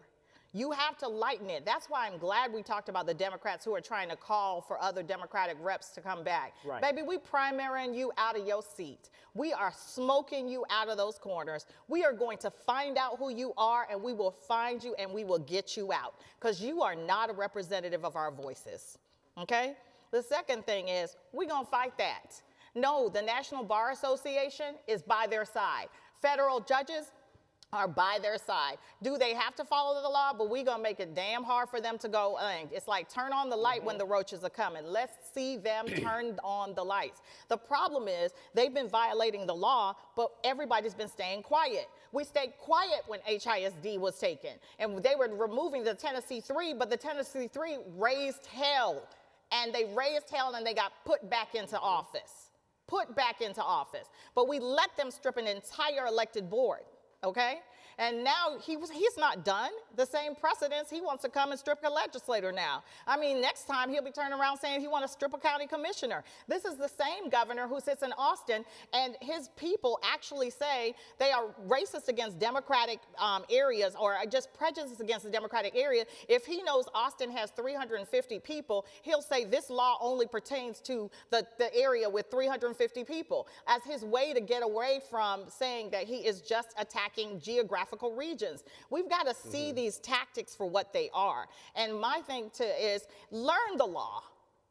You have to lighten it. That's why I'm glad we talked about the Democrats who are trying to call for other Democratic reps to come back. Right. Baby, we primarying you out of your seat. We are smoking you out of those corners. We are going to find out who you are, and we will find you, and we will get you out, because you are not a representative of our voices, okay? The second thing is we're going to fight that. No, the National Bar Association is by their side. Federal judges are by their side. Do they have to follow the law? But we're going to make it damn hard for them to go. It's like turn on the light when the roaches are coming. Let's see them turn on the lights. The problem is they've been violating the law, but everybody's been staying quiet. We stayed quiet when HISD was taken, and they were removing the Tennessee 3, but the Tennessee 3 raised hell, and they raised hell, and they got put back into office. Put back into office. But we let them strip an entire elected board. Okay? And now he's not done. The same precedents, he wants to come and strip a legislator now. I mean, next time he'll be turning around saying he wants to strip a county commissioner. This is the same governor who sits in Austin, and his people actually say they are racist against Democratic areas, or just prejudiced against the Democratic area. If he knows Austin has 350 people, he'll say this law only pertains to the area with 350 people, as his way to get away from saying that he is just attacking geographical regions. We've got to see these tactics for what they are. And my thing is learn the law.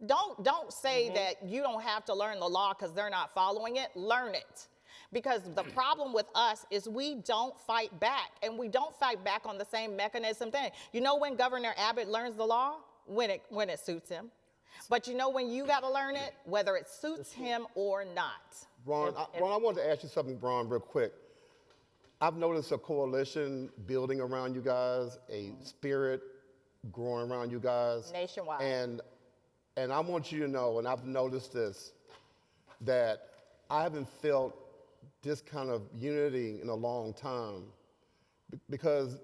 Don't say that you don't have to learn the law because they're not following it. Learn it. Because the problem with us is we don't fight back, and we don't fight back on the same mechanism thing. You know when Governor Abbott learns the law? When it suits him. But you know when you got to learn it? Whether it suits him or not. Ron, I wanted to ask you something, Ron, real quick. I've noticed a coalition building around you guys, a spirit growing around you guys. Nationwide. And I want you to know, and I've noticed this, that I haven't felt this kind of unity in a long time, because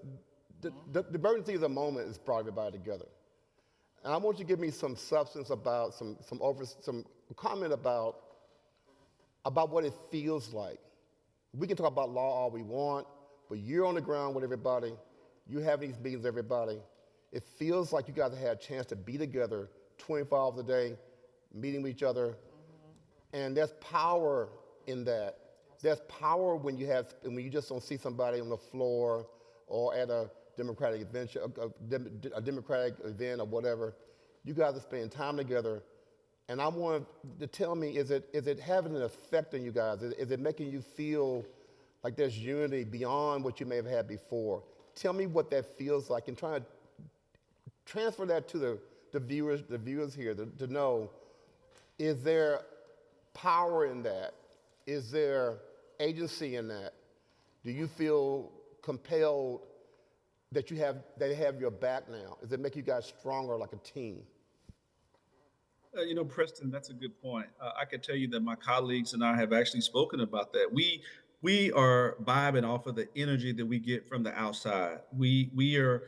the urgency of the moment has brought everybody together. And I want you to give me some substance about, some comment about what it feels like. We can talk about law all we want, but you're on the ground with everybody. You have these meetings with everybody. It feels like you guys have had a chance to be together 24 hours a day, meeting with each other. And there's power in that. There's power when you just don't see somebody on the floor or at a Democratic event, a Democratic event or whatever. You guys are spending time together. And I want to tell me, is it having an effect on you guys? Is it making you feel like there's unity beyond what you may have had before? Tell me what that feels like, and try to transfer that to the viewers here to know, is there power in that? Is there agency in that? Do you feel compelled that they have your back now? Does it make you guys stronger like a team? You know, Preston, that's a good point. I can tell you that my colleagues and I have actually spoken about that. We are vibing off of the energy that we get from the outside. We are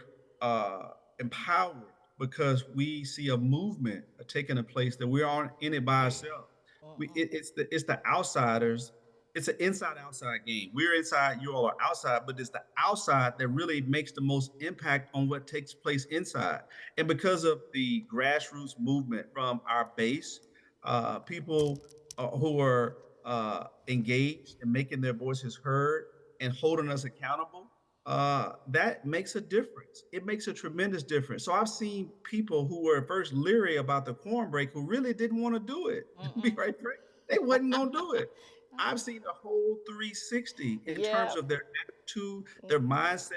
empowered because we see a movement taking place that we aren't in it by ourselves. It's the outsiders. It's an inside-outside game. We're inside, you all are outside, but it's the outside that really makes the most impact on what takes place inside. And because of the grassroots movement from our base, people who are engaged and making their voices heard and holding us accountable, that makes a difference. It makes a tremendous difference. So I've seen people who were at first leery about the quorum break who really didn't want to do it. To be right, Frank, they wasn't gonna do it. I've seen a whole 360 in terms of their attitude, their mindset,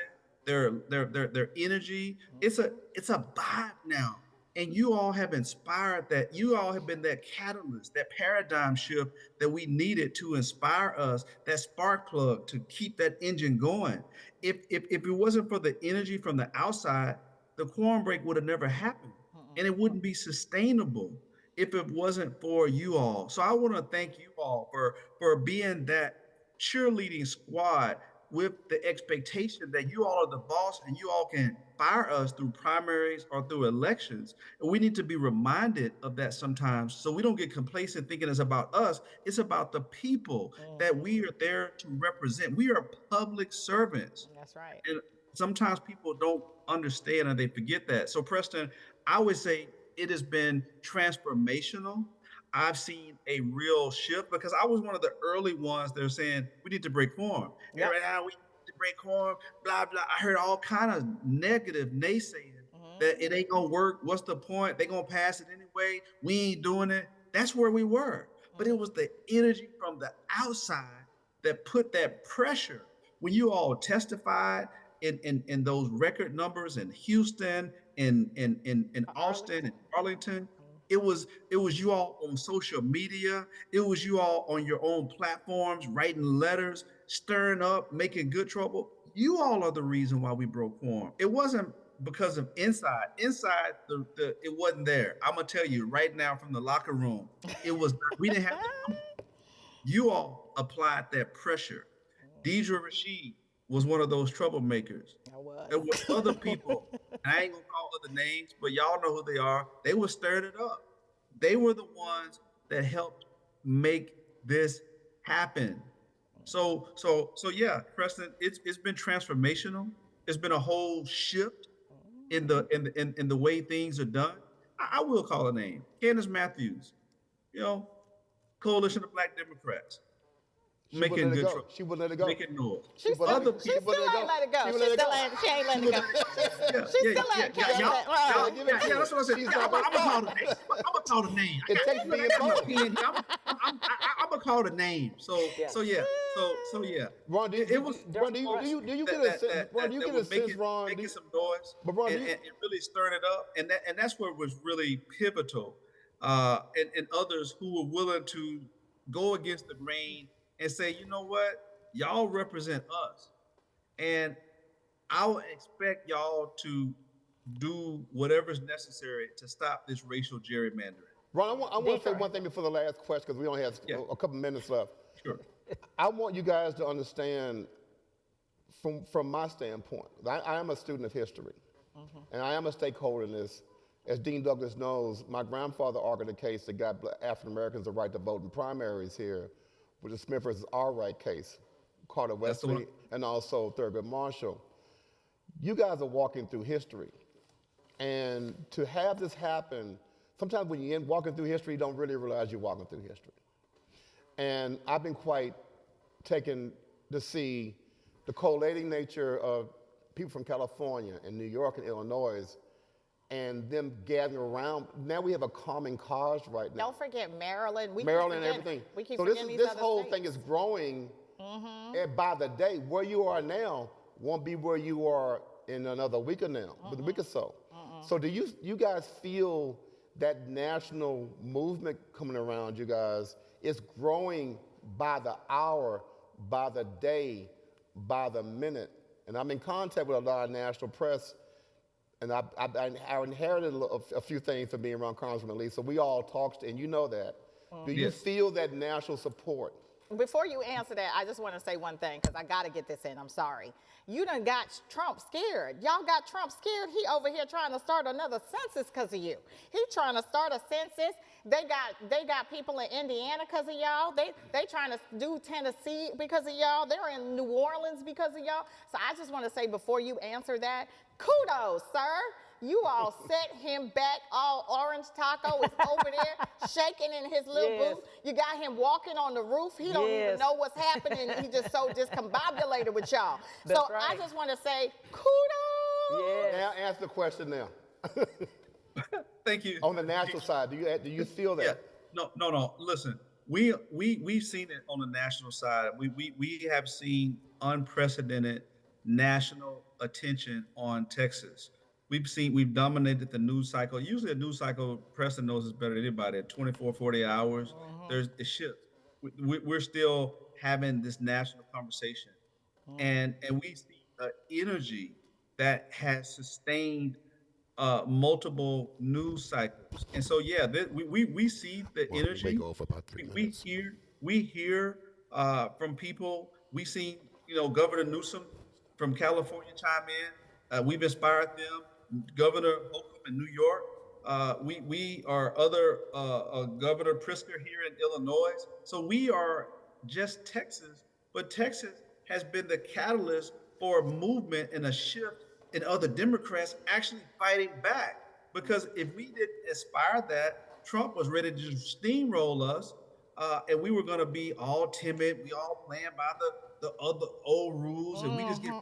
their energy. It's a vibe now. And you all have inspired that. You all have been that catalyst, that paradigm shift that we needed to inspire us, that spark plug to keep that engine going. If it wasn't for the energy from the outside, the quorum break would have never happened. And it wouldn't be sustainable if it wasn't for you all. So I want to thank you all for being that cheerleading squad with the expectation that you all are the boss and you all can fire us through primaries or through elections. And we need to be reminded of that sometimes so we don't get complacent thinking it's about us. It's about the people that we are there to represent. We are public servants. That's right. And sometimes people don't understand and they forget that. So Preston, I would say it has been transformational. I've seen a real shift because I was one of the early ones that are saying we need to break quorum. Yep. Right now we need to break quorum, blah, blah. I heard all kind of negative naysaying that it ain't gonna work. What's the point? They gonna pass it anyway. We ain't doing it. That's where we were. But it was the energy from the outside that put that pressure. When you all testified in those record numbers in Houston, in Austin, and Arlington, it was you all on social media. It was you all on your own platforms, writing letters, stirring up, making good trouble. You all are the reason why we broke quorum. It wasn't because of inside. Inside, it wasn't there. I'm gonna tell you right now from the locker room, it was. We didn't have. You all applied that pressure. Deidre Rashid was one of those troublemakers. I was. There were other people, and I ain't gonna call other names, but y'all know who they are. They were stirring it up. They were the ones that helped make this happen. So yeah, Preston, it's been transformational. It's been a whole shift in the way things are done. I will call a name, Candace Matthews. You know, Coalition of Black Democrats, She wouldn't making let it good go. trouble, She wouldn't let it go. making noise. She still, Other she people still ain't let it go. She She wouldn't let it still go. ain't, she ain't letting it go. She still ain't yeah, catching y'all, it. Right. yeah, that's what I said. She's Yeah, I'm not gonna call the name. I'm gonna call the name. It takes being bold. I'm gonna call the name. So Yeah. so yeah. So yeah. Ron, do you, It was Ron, do you get a sense? Ron, do you get a sense, Ron? making some noise, But Ron, and really stirring it up, and that's where it was really pivotal. And others who were willing to go against the grain and say, you know what, y'all represent us, and I would expect y'all to do whatever's necessary to stop this racial gerrymandering. Ron, I want to say Deeper. one thing before the last question because we only have Yeah. a couple minutes left. Sure. I want you guys to understand from my standpoint. I am a student of history, and I am a stakeholder in this. As Dean Douglas knows, my grandfather argued a case that got African Americans the right to vote in primaries here, which is Smith versus Allwright case, Carter That's the one. Wesley, and also Thurgood Marshall. You guys are walking through history, and to have this happen, sometimes when you're walking through history, you don't really realize you're walking through history. And I've been quite taken to see the collating nature of people from California and New York and Illinois and them gathering around. Now we have a common cause right now. Don't forget Maryland. We keep Maryland and forgetting- everything. We keep So forgetting these this other whole states. thing is growing and by the day. Where you are now won't be where you are in another week or now, with a week or so. So do you guys feel that national movement coming around you guys is growing by the hour, by the day, by the minute? And I'm in contact with a lot of national press, and I inherited a few things from being around Congressman Lee, so we all talk, and you know that. Do you Yes. feel that national support? Before you answer that, I just want to say one thing because I got to get this in. I'm sorry. You done got Trump scared. Y'all got Trump scared. He over here trying to start another census because of you. He trying to start a census. They got people in Indiana because of y'all. They trying to do Tennessee because of y'all. They're in New Orleans because of y'all. So I just want to say before you answer that, kudos, sir. You all set him back. All Orange Taco is over there shaking in his little Yes. booth. You got him walking on the roof. He don't even Yes. know what's happening. He just so discombobulated with y'all. That's so I right. just want to say kudos. Yes. Now answer the question now. Thank you. On the national side, do you feel that? Yeah. No. Listen, we've seen it on the national side. We have seen unprecedented national attention on Texas. We've dominated the news cycle. Usually a news cycle, Preston knows this better than anybody. At 24, 48 hours, there's a shift. We're still having this national conversation, and we see energy that has sustained multiple news cycles. And so yeah, we see the Well, energy. we go for about 3 minutes. We hear from people. We seen Governor Newsom from California chime in. We've inspired them. Governor Holcomb in New York. We are other Governor Pritzker here in Illinois. So we are just Texas, but Texas has been the catalyst for a movement and a shift in other Democrats actually fighting back. Because if we didn't aspire that, Trump was ready to steamroll us, and we were going to be all timid. We all playing by the other old rules, and we just get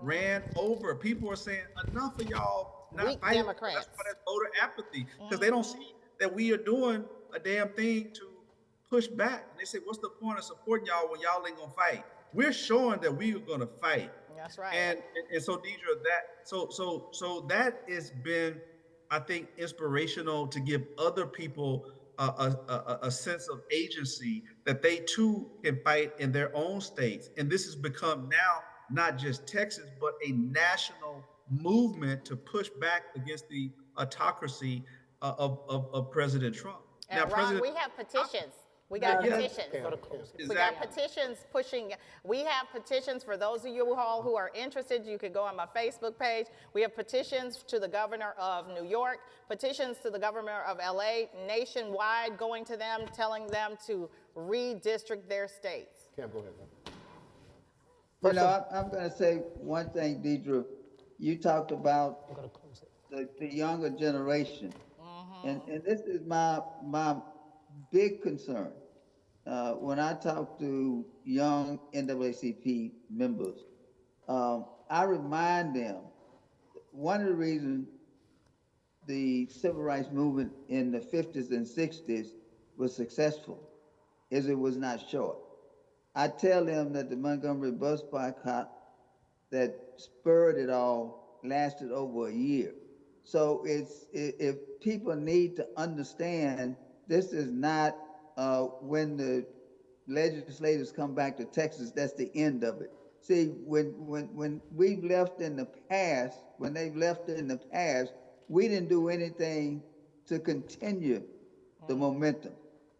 ran over. People are saying enough of y'all not Weak fighting. Democrats. That's why there's voter apathy, because they don't see that we are doing a damn thing to push back. And they say, what's the point of supporting y'all when y'all ain't gonna fight? We're showing that we are gonna fight. That's right. And so Deidre, so that has been, I think, inspirational to give other people a sense of agency that they too can fight in their own states. And this has become now not just Texas, but a national movement to push back against the autocracy of President Trump. And Now, Ron, President, we have petitions. We got Yeah. petitions. Cam, We got petitions pushing. We have petitions for those of you all who are interested. You could go on my Facebook page. We have petitions to the governor of New York, petitions to the governor of LA, nationwide, going to them, telling them to redistrict their states. Cam, go ahead. You know, I'm going to say one thing, Deidre. You talked about I'm gonna close it. the younger generation, and this is my big concern. When I talk to young NAACP members, I remind them one of the reasons the civil rights movement in the 50s and 60s was successful is it was not short. I tell them that the Montgomery bus boycott that spurred it all lasted over a year. So if people need to understand, this is not when the legislators come back to Texas, that's the end of it. See, when we've left in the past, when they've left in the past, we didn't do anything to continue the momentum.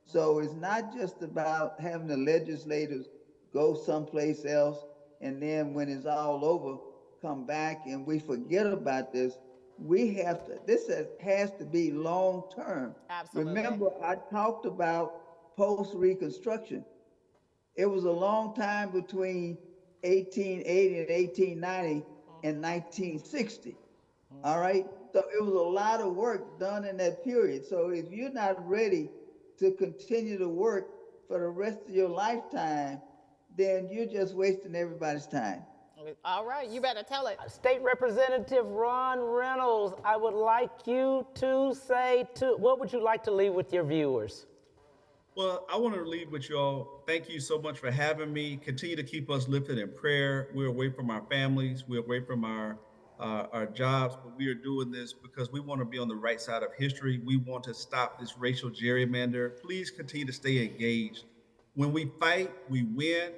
So it's not just about having the legislators go someplace else and then when it's all over, come back and we forget about this. We have to, this has to be long term. Absolutely. Remember, I talked about post-Reconstruction. It was a long time between 1880 and 1890 and 1960. All right? So it was a lot of work done in that period. So if you're not ready to continue to work for the rest of your lifetime, then you're just wasting everybody's time. All right, you better tell it. State Representative Ron Reynolds, I would like you to say, what would you like to leave with your viewers? Well, I want to leave with you all. Thank you so much for having me. Continue to keep us lifted in prayer. We're away from our families. We're away from our jobs, but we are doing this because we want to be on the right side of history. We want to stop this racial gerrymander. Please continue to stay engaged. When we fight, we win.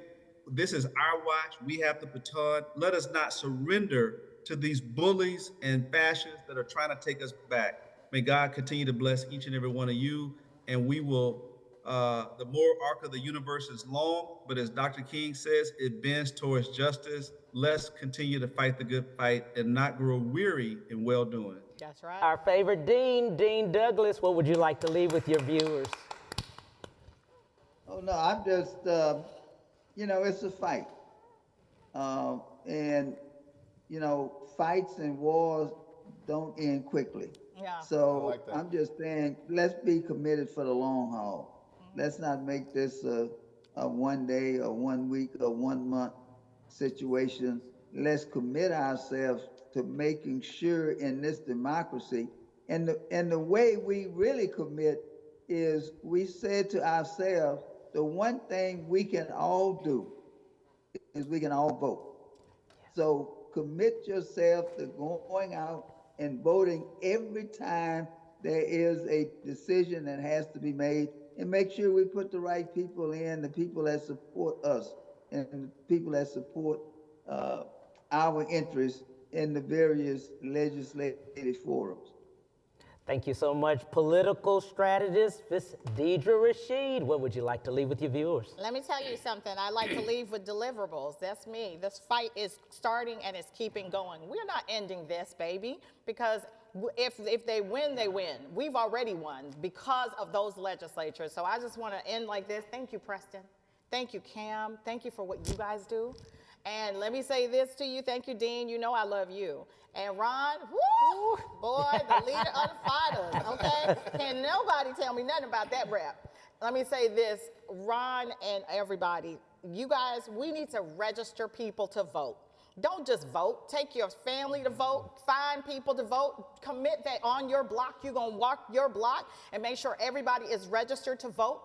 This is our watch. We have the baton. Let us not surrender to these bullies and fascists that are trying to take us back. May God continue to bless each and every one of you. And we will, the moral arc of the universe is long, but as Dr. King says, it bends towards justice. Let's continue to fight the good fight and not grow weary in well-doing. That's right. Our favorite Dean, Dean Douglas, what would you like to leave with your viewers? Oh, no, I'm just, you know, it's a fight. And, you know, fights and wars don't end quickly. Yeah. So I like that. I'm just saying, let's be committed for the long haul. Let's not make this a 1 day or 1 week or 1 month situation. Let's commit ourselves to making sure in this democracy, and the way we really commit is we said to ourselves, the one thing we can all do is we can all vote. So commit yourself to going out and voting every time there is a decision that has to be made, and make sure we put the right people in, the people that support us and the people that support our interests in the various legislative forums. Thank you so much, political strategist, Ms. Deidre Rashid. What would you like to leave with your viewers? Let me tell you something. I like to leave with deliverables. That's me. This fight is starting and it's keeping going. We're not ending this, baby, because if they win, they win. We've already won because of those legislatures. So I just want to end like this. Thank you, Preston. Thank you, Cam. Thank you for what you guys do. And let me say this to you. Thank you, Dean. You know I love you. And Ron, woo, boy, the leader of the fighters, okay? Can nobody tell me nothing about that rep. Let me say this, Ron and everybody, you guys, we need to register people to vote. Don't just vote. Take your family to vote. Find people to vote. Commit that on your block, you're going to walk your block and make sure everybody is registered to vote.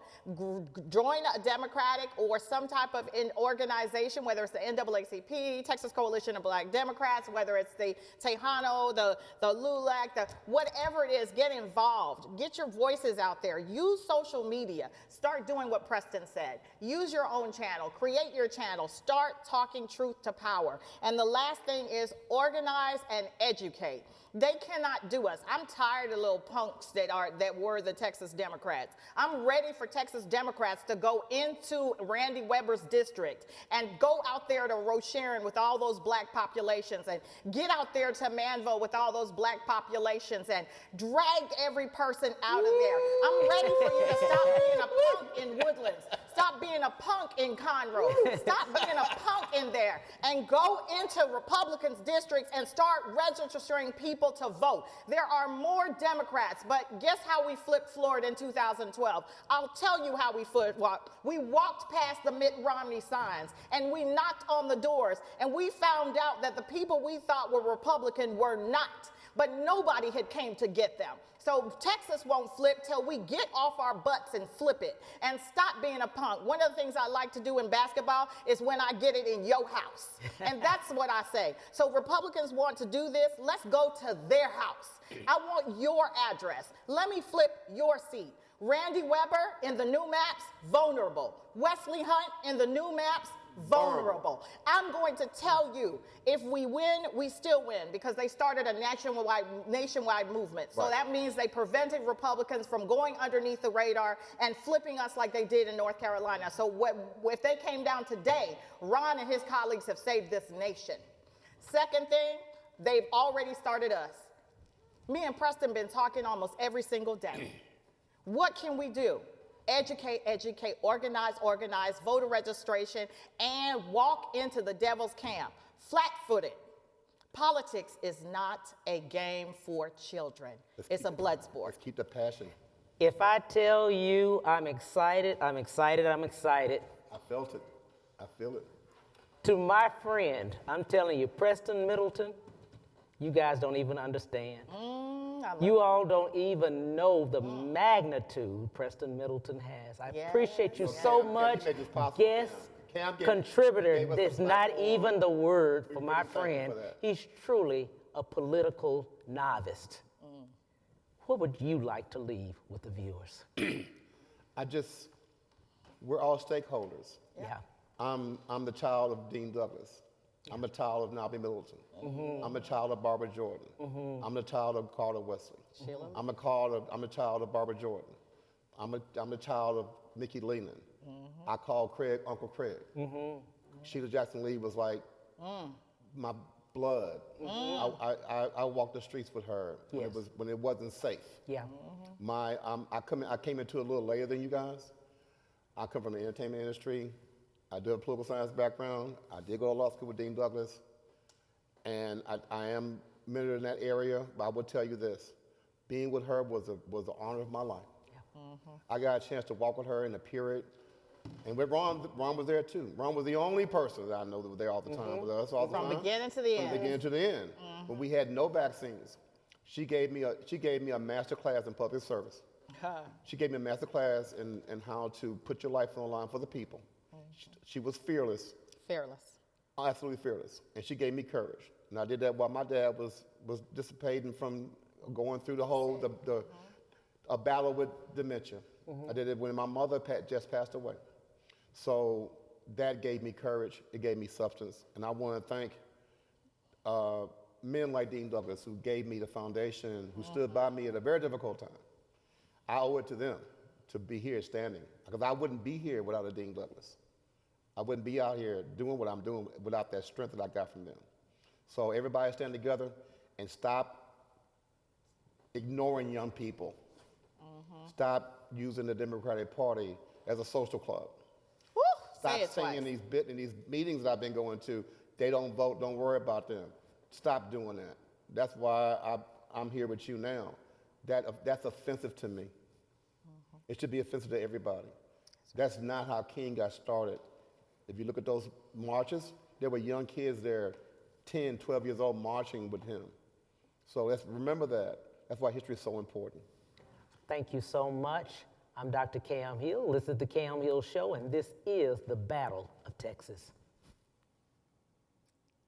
Join a Democratic or some type of organization, whether it's the NAACP, Texas Coalition of Black Democrats, whether it's the Tejano, the LULAC, whatever it is, get involved. Get your voices out there. Use social media. Start doing what Preston said. Use your own channel. Create your channel. Start talking truth to power. And the last thing is organize and educate. They cannot do us. I'm tired of little punks that were the Texas Democrats. I'm ready for Texas Democrats to go into Randy Weber's district and go out there to Rocheron with all those black populations, and get out there to Manville with all those black populations, and drag every person out of there. I'm ready for you to stop being a punk in Woodlands. Stop being a punk in Conroe. Stop being a punk in there, and go into Republicans' districts and start registering people to vote. There are more Democrats, but guess how we flipped Florida in 2012? I'll tell you how we flipped. We walked past the Mitt Romney signs, and we knocked on the doors, and we found out that the people we thought were Republican were not, but nobody had came to get them. So Texas won't flip till we get off our butts and flip it and stop being a punk. One of the things I like to do in basketball is when I get it in your house. And that's what I say. So Republicans want to do this. Let's go to their house. I want your address. Let me flip your seat. Randy Weber in the new maps, vulnerable. Wesley Hunt in the new maps, vulnerable. I'm going to tell you, if we win, we still win, because they started a nationwide movement. So that means they prevented Republicans from going underneath the radar and flipping us like they did in North Carolina. So if they came down today, Ron and his colleagues have saved this nation. Second thing, they've already started us. Me and Preston been talking almost every single day. What can we do? Educate, educate, organize, organize, voter registration, and walk into the devil's camp, flat-footed. Politics is not a game for children. It's a blood sport. Let's keep the passion. If I tell you I'm excited, I'm excited, I'm excited. I felt it. I feel it. To my friend, I'm telling you, Preston Middleton, you guys don't even understand. You all don't even know the magnitude Preston Middleton has. I appreciate you so much. Guest contributor, that's not even the word for my friend. He's truly a political novice. What would you like to leave with the viewers? We're all stakeholders. Yeah. I'm the child of Dean Douglas. I'm a child of Nabi Middleton. I'm a child of Barbara Jordan. I'm the child of Carter Wesley. I'm a child of Barbara Jordan. I'm a child of Mickey Leland. I call Craig Uncle Craig. Sheila Jackson Lee was like my blood. I walked the streets with her when it wasn't safe. Yeah. I came into it a little later than you guys. I come from the entertainment industry. I do have a political science background. I did go to law school with Dean Douglas, and I am mentored in that area. But I will tell you this: being with her was the honor of my life. Yeah. I got a chance to walk with her in the period, and with Ron was there too. Ron was the only person that I know that was there all the time with us all the time. From beginning to the end. From beginning to the end. When we had no vaccines, she gave me a master class in public service. She gave me a master class in how to put your life on the line for the people. She was fearless. Fearless. Absolutely fearless. And she gave me courage. And I did that while my dad was dissipating from going through a battle with dementia. I did it when my mother just passed away. So that gave me courage. It gave me substance. And I want to thank men like Dean Douglas, who gave me the foundation, who stood by me at a very difficult time. I owe it to them to be here standing, because I wouldn't be here without a Dean Douglas. I wouldn't be out here doing what I'm doing without that strength that I got from them. So everybody stand together and stop ignoring young people. Stop using the Democratic Party as a social club. Woo, stop saying in these meetings that I've been going to, they don't vote, don't worry about them. Stop doing that. That's why I'm here with you now. That's offensive to me. It should be offensive to everybody. That's not how King got started. If you look at those marches, there were young kids there, 10, 12 years old, marching with him. So remember that. That's why history is so important. Thank you so much. I'm Dr. Cam Hill. This is the Cam Hill Show, and this is the Battle of Texas.